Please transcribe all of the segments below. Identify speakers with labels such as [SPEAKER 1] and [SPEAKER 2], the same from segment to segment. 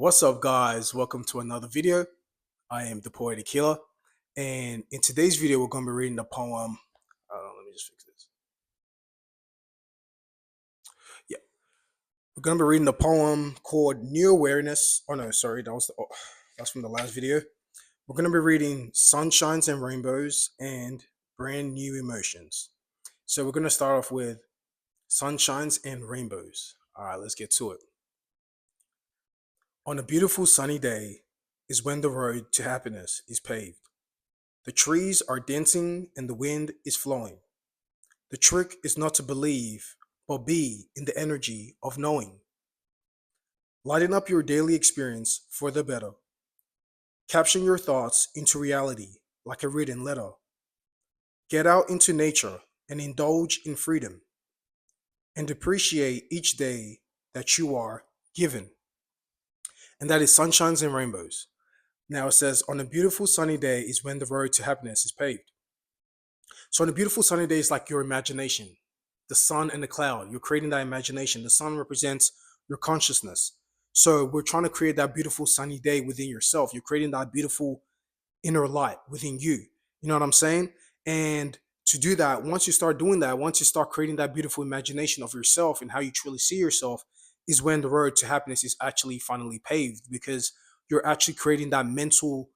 [SPEAKER 1] What's up, guys? Welcome to another video. I am the Poetic Killer, and in today's video, we're going to be reading the poem. Let me just fix this. Yeah, we're going to be reading the poem called "New Awareness." Oh no, sorry, that's from the last video. We're going to be reading "Sunshines and Rainbows" and "Brand New Emotions." So we're going to start off with "Sunshines and Rainbows." All right, let's get to it. On a beautiful sunny day is when the road to happiness is paved. The trees are dancing and the wind is flowing. The trick is not to believe, but be in the energy of knowing. Lighten up your daily experience for the better. Capture your thoughts into reality like a written letter. Get out into nature and indulge in freedom. And appreciate each day that you are given. And that is sunshines and rainbows. Now it says, on a beautiful sunny day is when the road to happiness is paved. So on a beautiful sunny day is like your imagination, the sun and the cloud. You're creating that imagination. The sun represents your consciousness. So we're trying to create that beautiful sunny day within yourself. You're creating that beautiful inner light within you. You know what I'm saying? And to do that, once you start doing that, once you start creating that beautiful imagination of yourself and how you truly see yourself, is when the road to happiness is actually finally paved because you're actually creating that mental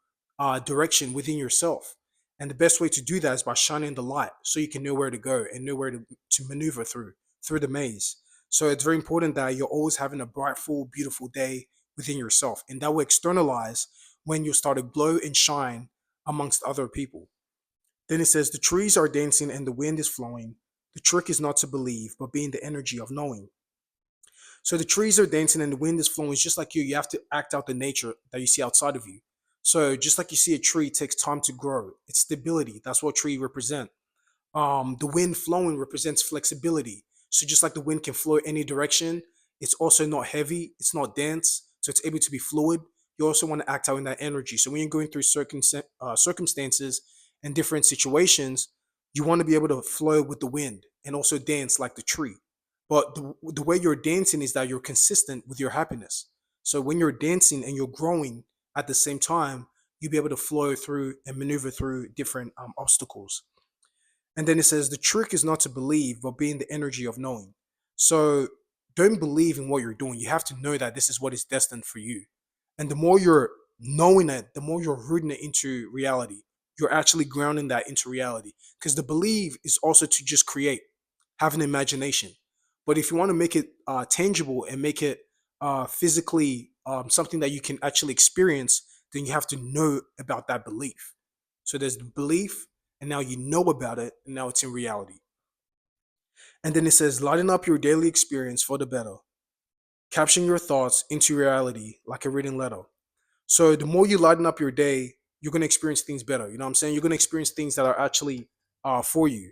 [SPEAKER 1] direction within yourself. And the best way to do that is by shining the light so you can know where to go and know where to maneuver through the maze. So it's very important that you're always having a bright, full, beautiful day within yourself. And that will externalize when you start to glow and shine amongst other people. Then it says, the trees are dancing and the wind is flowing. The trick is not to believe, but be in the energy of knowing. So the trees are dancing and the wind is flowing. It's just like you have to act out the nature that you see outside of you. So just like you see a tree, it takes time to grow. It's stability. That's what tree represent. The wind flowing represents flexibility. So just like the wind can flow any direction, it's also not heavy, it's not dense, so it's able to be fluid. You also want to act out in that energy. So when you're going through circumstances and different situations, you want to be able to flow with the wind and also dance like the tree. But the way you're dancing is that you're consistent with your happiness. So when you're dancing and you're growing at the same time, you'll be able to flow through and maneuver through different obstacles. And then it says, the trick is not to believe, but be in the energy of knowing. So don't believe in what you're doing. You have to know that this is what is destined for you. And the more you're knowing it, the more you're rooting it into reality. You're actually grounding that into reality. Because the believe is also to just create, have an imagination. But if you want to make it tangible and make it physically something that you can actually experience, then you have to know about that belief. So there's the belief, and now you know about it, and now it's in reality. And then it says, lighten up your daily experience for the better, capturing your thoughts into reality like a written letter. So the more you lighten up your day, you're going to experience things better. You know what I'm saying? You're going to experience things that are actually for you.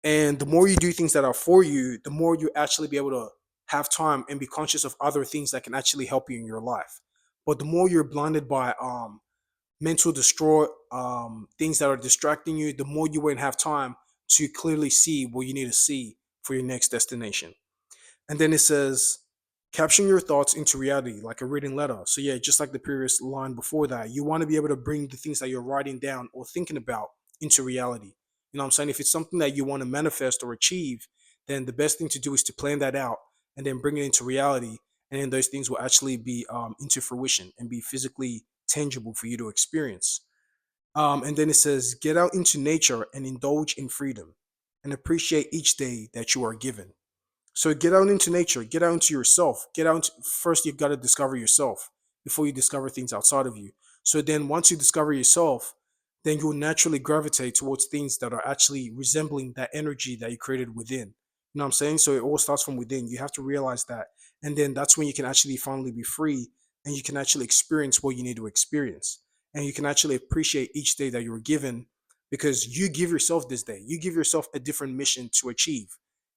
[SPEAKER 1] And the more you do things that are for you, the more you actually be able to have time and be conscious of other things that can actually help you in your life. But the more you're blinded by mental destroy things that are distracting you, the more you won't have time to clearly see what you need to see for your next destination. And then it says, capturing your thoughts into reality like a written letter. So yeah, just like the previous line before that, you want to be able to bring the things that you're writing down or thinking about into reality. You know what I'm saying? If it's something that you want to manifest or achieve, then the best thing to do is to plan that out and then bring it into reality. And then those things will actually be into fruition and be physically tangible for you to experience. And then it says, get out into nature and indulge in freedom and appreciate each day that you are given. So get out into nature, get out into yourself. First, you've got to discover yourself before you discover things outside of you. So then once you discover yourself, then you'll naturally gravitate towards things that are actually resembling that energy that you created within. You know what I'm saying? So it all starts from within. You have to realize that. And then that's when you can actually finally be free and you can actually experience what you need to experience. And you can actually appreciate each day that you were given because you give yourself this day. You give yourself a different mission to achieve,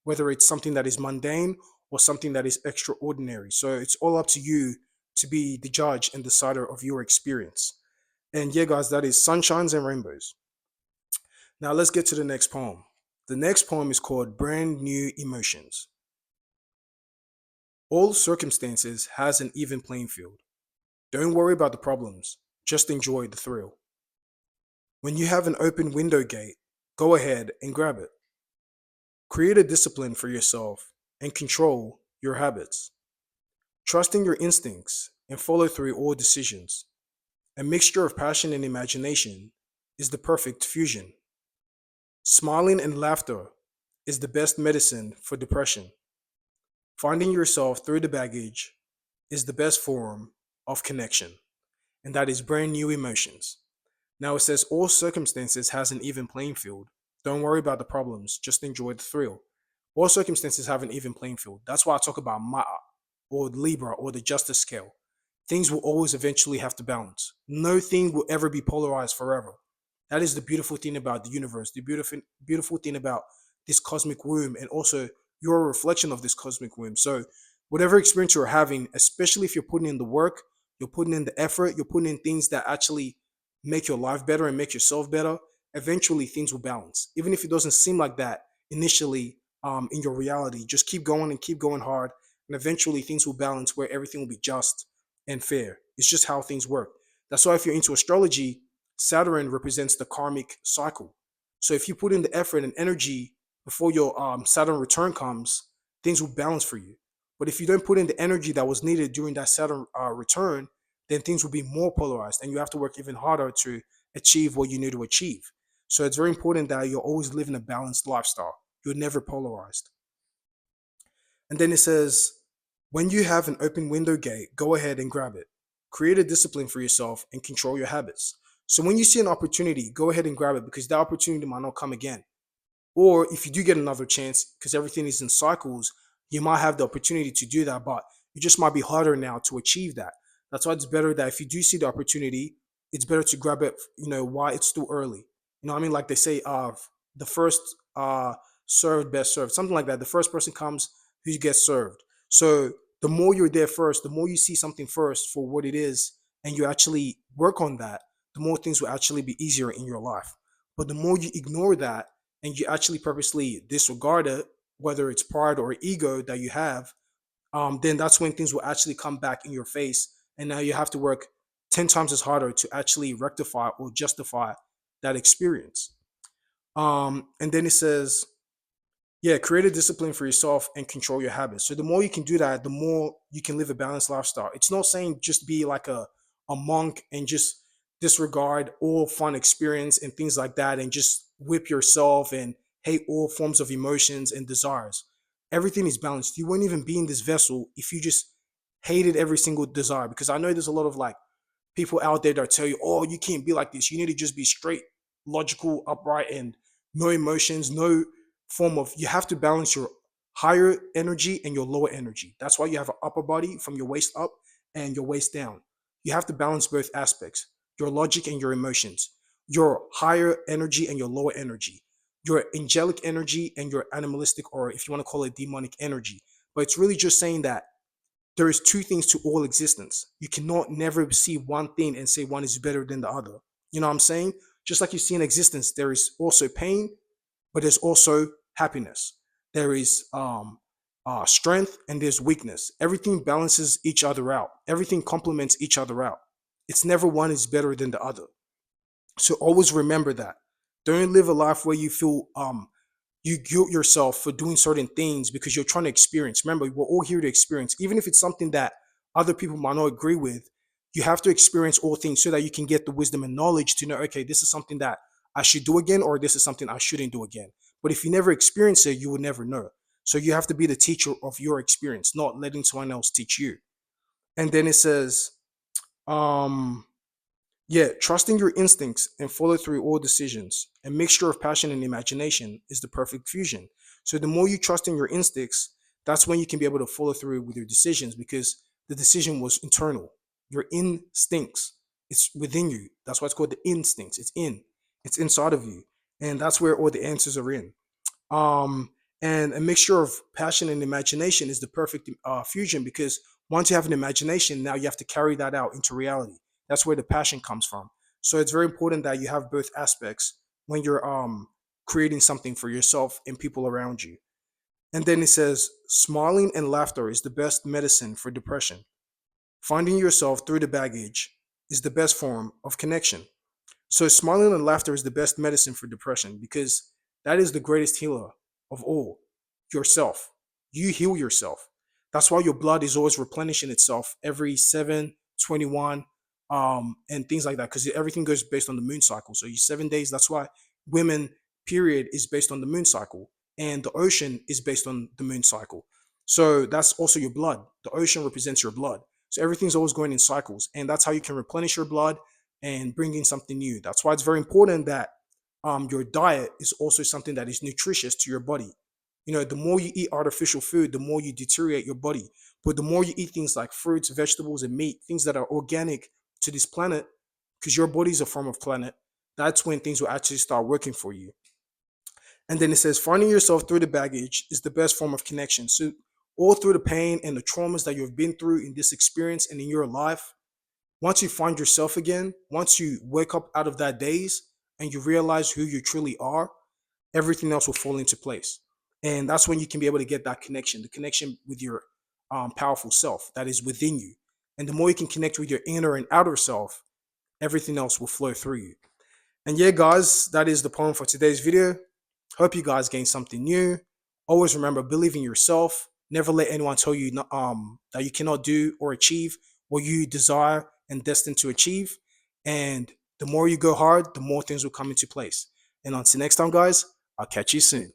[SPEAKER 1] whether it's something that is mundane or something that is extraordinary. So it's all up to you to be the judge and decider of your experience. And yeah, guys, that is Sunshines and Rainbows. Now let's get to the next poem. The next poem is called Brand New Emotions. All circumstances has an even playing field. Don't worry about the problems, just enjoy the thrill. When you have an open window gate, go ahead and grab it. Create a discipline for yourself and control your habits. Trusting your instincts and follow through all decisions. A mixture of passion and imagination is the perfect fusion. Smiling and laughter is the best medicine for depression. Finding yourself through the baggage is the best form of connection, and that is brand new emotions. Now it says all circumstances has an even playing field. Don't worry about the problems, just enjoy the thrill. All circumstances have an even playing field. That's why I talk about Ma'a or Libra or the justice scale. Things will always eventually have to balance. No thing will ever be polarized forever. That is the beautiful thing about the universe, the beautiful thing about this cosmic womb, and also you're a reflection of this cosmic womb. So whatever experience you're having, especially if you're putting in the work, you're putting in the effort, you're putting in things that actually make your life better and make yourself better, eventually things will balance. Even if it doesn't seem like that initially in your reality, just keep going and keep going hard, and eventually things will balance where everything will be just and fair. It's just how things work. That's why if you're into astrology, Saturn represents the karmic cycle. So if you put in the effort and energy before your Saturn return comes, things will balance for you. But if you don't put in the energy that was needed during that Saturn return, then things will be more polarized and you have to work even harder to achieve what you need to achieve. So it's very important that you're always living a balanced lifestyle. You're never polarized. And then it says, when you have an open window gate, go ahead and grab it. Create a discipline for yourself and control your habits. So when you see an opportunity, go ahead and grab it because that opportunity might not come again. Or if you do get another chance, because everything is in cycles, you might have the opportunity to do that, but it just might be harder now to achieve that. That's why it's better that if you do see the opportunity, it's better to grab it, while it's still early. You know what I mean? Like they say, the first served, best served, something like that. The first person comes who gets served. So the more you're there first, the more you see something first for what it is, and you actually work on that, the more things will actually be easier in your life. But the more you ignore that and you actually purposely disregard it, whether it's pride or ego that you have, then that's when things will actually come back in your face. And now you have to work 10 times as harder to actually rectify or justify that experience. And then it says, yeah, create a discipline for yourself and control your habits. So the more you can do that, the more you can live a balanced lifestyle. It's not saying just be like a monk and just disregard all fun experience and things like that and just whip yourself and hate all forms of emotions and desires. Everything is balanced. You wouldn't even be in this vessel if you just hated every single desire. Because I know there's a lot of like people out there that tell you, oh, you can't be like this. You need to just be straight, logical, upright, and no emotions, no form of, you have to balance your higher energy and your lower energy. That's why you have an upper body from your waist up and your waist down. You have to balance both aspects, your logic and your emotions, your higher energy and your lower energy, your angelic energy and your animalistic, or if you want to call it demonic energy. But it's really just saying that there is two things to all existence. You cannot never see one thing and say one is better than the other. You know what I'm saying? Just like you see in existence, there is also pain, but there's also happiness. There is strength and there's weakness. Everything balances each other out. Everything complements each other out. It's never one is better than the other. So always remember that. Don't live a life where you feel you guilt yourself for doing certain things because you're trying to experience. Remember, we're all here to experience, even if it's something that other people might not agree with. You have to experience all things so that you can get the wisdom and knowledge to know, okay, this is something that I should do again, or this is something I shouldn't do again. But if you never experience it, you will never know. So you have to be the teacher of your experience, not letting someone else teach you. And then it says, um, yeah, trusting your instincts and follow through all decisions. A mixture of passion and imagination is the perfect fusion. So the more you trust in your instincts, that's when you can be able to follow through with your decisions because the decision was internal. Your instincts, it's within you. That's why it's called the instincts. It's inside of you. And that's where all the answers are in. Um, and a mixture of passion and imagination is the perfect fusion because once you have an imagination, now you have to carry that out into reality. That's where the passion comes from. So it's very important that you have both aspects when you're creating something for yourself and people around you. And then it says, smiling and laughter is the best medicine for depression. Finding yourself through the baggage is the best form of connection. So, smiling and laughter is the best medicine for depression because that is the greatest healer of all, yourself. You heal yourself. That's why your blood is always replenishing itself every 7, 21, and things like that, because everything goes based on the moon cycle. So, you 7 days, that's why women, period, is based on the moon cycle, and the ocean is based on the moon cycle. So, that's also your blood. The ocean represents your blood. So, everything's always going in cycles, and that's how you can replenish your blood and bring in something new. That's why it's very important that your diet is also something that is nutritious to your body. You know, the more you eat artificial food, the more you deteriorate your body. But the more you eat things like fruits, vegetables, and meat, things that are organic to this planet, because your body is a form of planet, that's when things will actually start working for you. And then it says, finding yourself through the baggage is the best form of connection. So, all through the pain and the traumas that you've been through in this experience and in your life, once you find yourself again, once you wake up out of that daze and you realize who you truly are, everything else will fall into place. And that's when you can be able to get that connection, the connection with your powerful self that is within you. And the more you can connect with your inner and outer self, everything else will flow through you. And yeah, guys, that is the poem for today's video. Hope you guys gain something new. Always remember, believe in yourself. Never let anyone tell you that you cannot do or achieve what you desire and destined to achieve. And the more you go hard, the more things will come into place. And until next time, guys, I'll catch you soon.